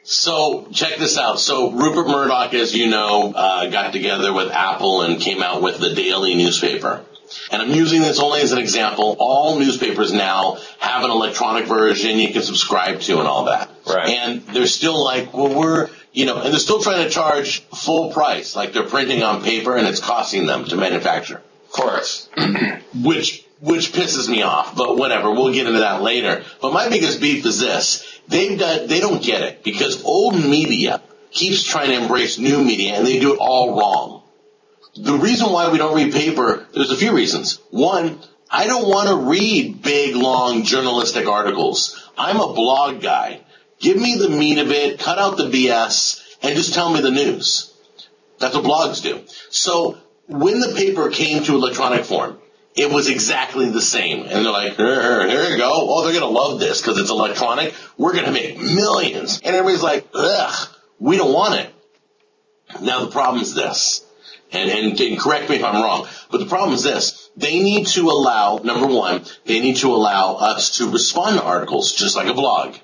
So check this out. So Rupert Murdoch, as you know, got together with Apple and came out with the daily newspaper. And I'm using this only as an example. All newspapers now have an electronic version you can subscribe to and all that. Right. And they're still like, well, and they're still trying to charge full price, like they're printing on paper and it's costing them to manufacture. Of course. Which pisses me off, but whatever, we'll get into that later. But my biggest beef is this. They don't get it because old media keeps trying to embrace new media and they do it all wrong. The reason why we don't read paper, there's a few reasons. One, I don't want to read big, long journalistic articles. I'm a blog guy. Give me the meat of it, cut out the BS, and just tell me the news. That's what blogs do. So when the paper came to electronic form, it was exactly the same. And they're like, here you go. Oh, they're going to love this because it's electronic. We're going to make millions. And everybody's like, ugh, we don't want it. Now the problem is this. And correct me if I'm wrong, but the problem is this. They need to allow, number one, they need to allow us to respond to articles just like a blog.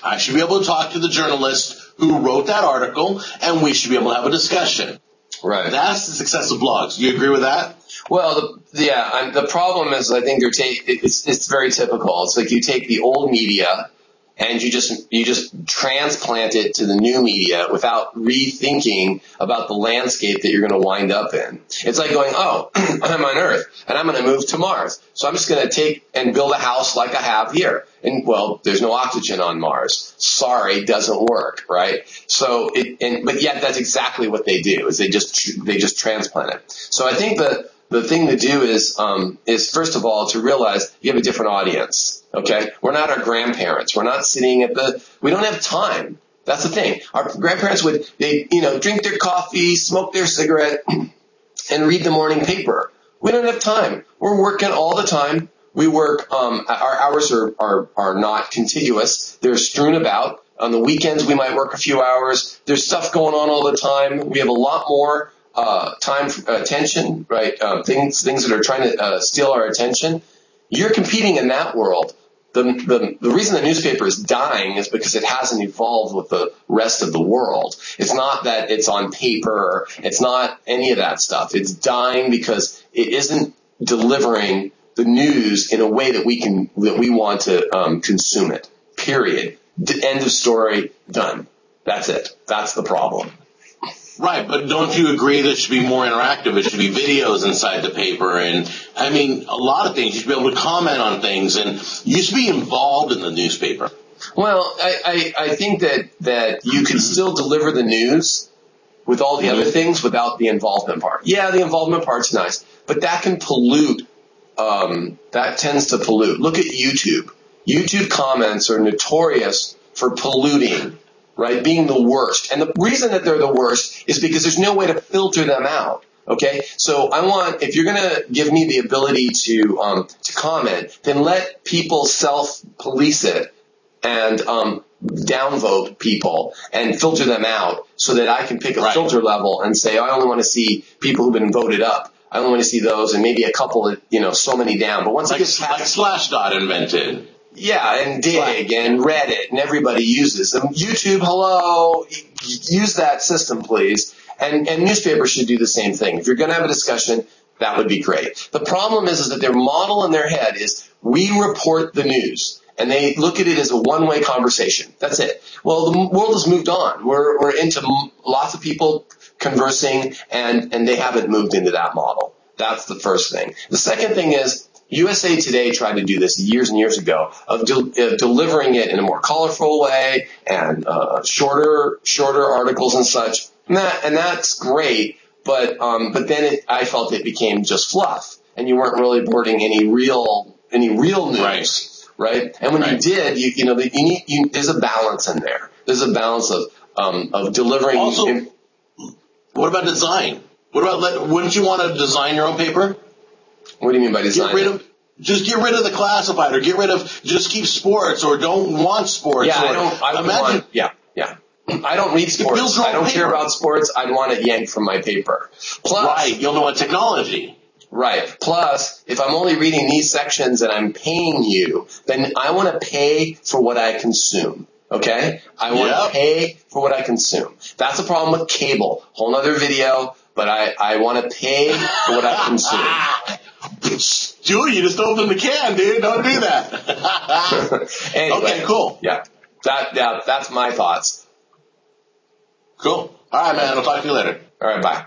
I should be able to talk to the journalist who wrote that article, and we should be able to have a discussion. Right. That's the success of blogs. Do you agree with that? Well, the problem is I think it's very typical. It's like you take the old media and you just transplant it to the new media without rethinking about the landscape that you're going to wind up in. It's like going, oh, I'm on Earth and I'm going to move to Mars. So I'm just going to take and build a house like I have here. And well, there's no oxygen on Mars. Sorry, doesn't work, right? So but yet that's exactly what they do is they just transplant it. So I think the thing to do is first of all to realize you have a different audience. Okay, we're not our grandparents. We're not sitting we don't have time. That's the thing. Our grandparents drink their coffee, smoke their cigarette, and read the morning paper. We don't have time. We're working all the time. We work. Our hours are not contiguous. They're strewn about. On the weekends, we might work a few hours. There's stuff going on all the time. We have a lot more time, attention, right? Things that are trying to steal our attention. You're competing in that world. The reason the newspaper is dying is because it hasn't evolved with the rest of the world. It's not that it's on paper. It's not any of that stuff. It's dying because it isn't delivering the news in a way that we want to consume it. Period. End of story. Done. That's it. That's the problem. Right, but don't you agree that it should be more interactive? It should be videos inside the paper, and I mean, a lot of things. You should be able to comment on things, and you should be involved in the newspaper. Well, I think that you can still deliver the news with all the other things without the involvement part. Yeah, the involvement part's nice, but that can pollute. That tends to pollute. Look at YouTube. YouTube comments are notorious for polluting. Right, being the worst. And the reason that they're the worst is because there's no way to filter them out. Okay, so if you're going to give me the ability to comment, then let people self-police it and downvote people and filter them out so that I can pick a filter level and say, I only want to see people who've been voted up. I only want to see those and maybe a couple of, so many down. But once it gets past Slashdot invented. Yeah, and Dig and Reddit and everybody uses them. YouTube, hello, use that system, please. And newspapers should do the same thing. If you're going to have a discussion, that would be great. The problem is that their model in their head is we report the news. And they look at it as a one-way conversation. That's it. Well, the world has moved on. We're into lots of people conversing, and they haven't moved into that model. That's the first thing. The second thing is, USA Today tried to do this years and years ago of delivering it in a more colorful way and shorter articles and such. And that's great, but then I felt it became just fluff, and you weren't really reporting any real news, right? And when you did, there's a balance in there. There's a balance of delivering. Also, what about design? Wouldn't you want to design your own paper? What do you mean by design? Just get rid of the classified, or just keep sports, or don't want sports. Yeah, I don't read sports. I don't care about sports. I'd want it yanked from my paper. Plus, you'll know what technology. Right. Plus, if I'm only reading these sections and I'm paying you, then I want to pay for what I consume. Okay? I want to pay for what I consume. That's the problem with cable. Whole nother video, but I want to pay for what I consume. Julie, you just opened the can, dude. Don't do that. Anyway, okay, cool. Yeah. That's my thoughts. Cool. All right, man. I'll talk to you later. All right, bye.